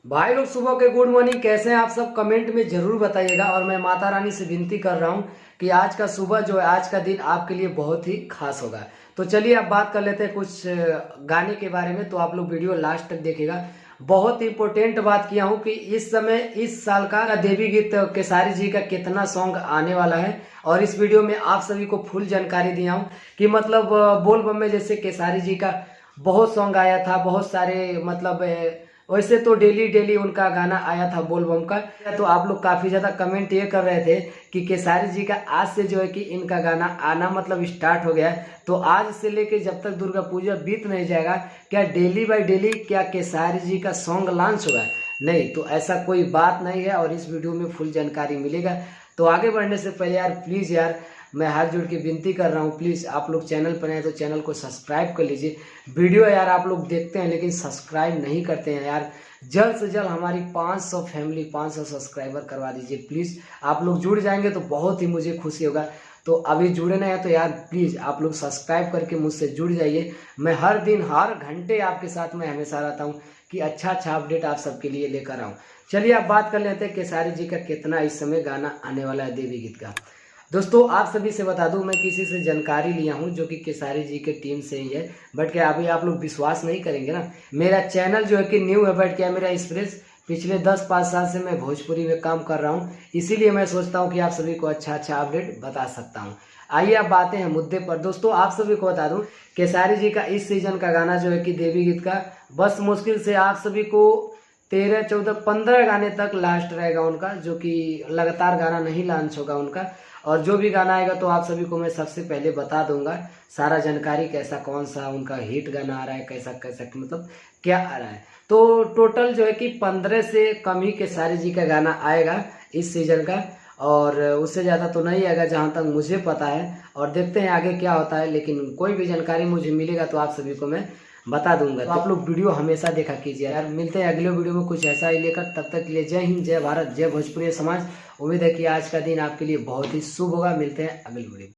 भाई लोग सुबह के गुड मॉर्निंग। कैसे हैं आप सब? कमेंट में जरूर बताइएगा। और मैं माता रानी से विनती कर रहा हूं कि आज का सुबह जो है, आज का दिन आपके लिए बहुत ही खास होगा। तो चलिए अब बात कर लेते हैं कुछ गाने के बारे में। तो आप लोग वीडियो लास्ट तक देखिएगा। बहुत इंपॉर्टेंट बात किया हूं कि इस समय इस साल का देवी गीत केसारी जी का कितना सॉन्ग आने वाला है। और इस वीडियो में आप सभी को फुल जानकारी दिया हूं कि मतलब बोल बम में जैसे केसारी जी का बहुत सॉन्ग आया था, बहुत सारे मतलब वैसे तो डेली डेली उनका गाना आया था बोल बम का। तो आप लोग काफी ज्यादा कमेंट ये कर रहे थे कि केसारी जी का आज से जो है कि इनका गाना आना मतलब स्टार्ट हो गया है। तो आज से लेके जब तक दुर्गा पूजा बीत नहीं जाएगा, क्या डेली बाय डेली क्या केसारी जी का सॉन्ग लॉन्च होगा? नहीं, तो ऐसा कोई बात नहीं है और इस वीडियो में फुल जानकारी मिलेगा। तो आगे बढ़ने से पहले यार प्लीज यार मैं हाथ जोड़ के विनती कर रहा हूँ, प्लीज आप लोग चैनल पर आए तो चैनल को सब्सक्राइब कर लीजिए। वीडियो यार आप लोग देखते हैं लेकिन सब्सक्राइब नहीं करते हैं यार। जल्द से जल्द हमारी 500 फैमिली 500 सब्सक्राइबर करवा दीजिए प्लीज। आप लोग जुड़ जाएंगे तो बहुत ही मुझे खुशी होगा। तो अभी जुड़े नहीं है तो यार प्लीज आप लोग सब्सक्राइब करके मुझसे जुड़ जाइए। मैं हर दिन हर घंटे आपके साथ में हमेशा रहता हूँ कि अच्छा अच्छा अपडेट आप सबके लिए लेकर आऊँ। चलिए अब बात कर लेते हैं केसारी जी का कितना इस समय गाना आने वाला है देवी गीत का। दोस्तों आप सभी से बता दूं, मैं किसी से जानकारी लिया हूं जो कि केसारी जी के टीम से ही है। बट क्या अभी आप लोग विश्वास नहीं करेंगे ना। मेरा चैनल जो है कि न्यू है, बट क्या मेरा एक्सप्रेस पिछले 10-5 साल से मैं भोजपुरी में काम कर रहा हूं। इसीलिए मैं सोचता हूं कि आप सभी को अच्छा अच्छा अपडेट बता सकता हूं। आइए अब बातें हैं मुद्दे पर। दोस्तों आप सभी को बता दूं, केसारी जी का इस सीजन का गाना जो है कि देवी गीत का बस मुश्किल से आप सभी को 13, 14, 15 गाने तक लास्ट रहेगा उनका, जो कि लगातार गाना नहीं लॉन्च होगा उनका। और जो भी गाना आएगा तो आप सभी को मैं सबसे पहले बता दूंगा सारा जानकारी, कैसा कौन सा उनका हिट गाना आ रहा है, कैसा कैसा मतलब क्या आ रहा है। तो टोटल जो है कि 15 से कम ही केसारी जी का गाना आएगा इस सीजन का। और उससे ज़्यादा तो नहीं आएगा जहाँ तक मुझे पता है। और देखते हैं आगे क्या होता है, लेकिन कोई भी जानकारी मुझे मिलेगा तो आप सभी को मैं बता दूंगा। तो आप लोग वीडियो हमेशा देखा कीजिए यार। मिलते हैं अगले वीडियो में कुछ ऐसा ही लेकर। तब तक के लिए जय हिंद, जय भारत, जय भोजपुरी समाज। उम्मीद है कि आज का दिन आपके लिए बहुत ही शुभ होगा। मिलते हैं अगले वीडियो में।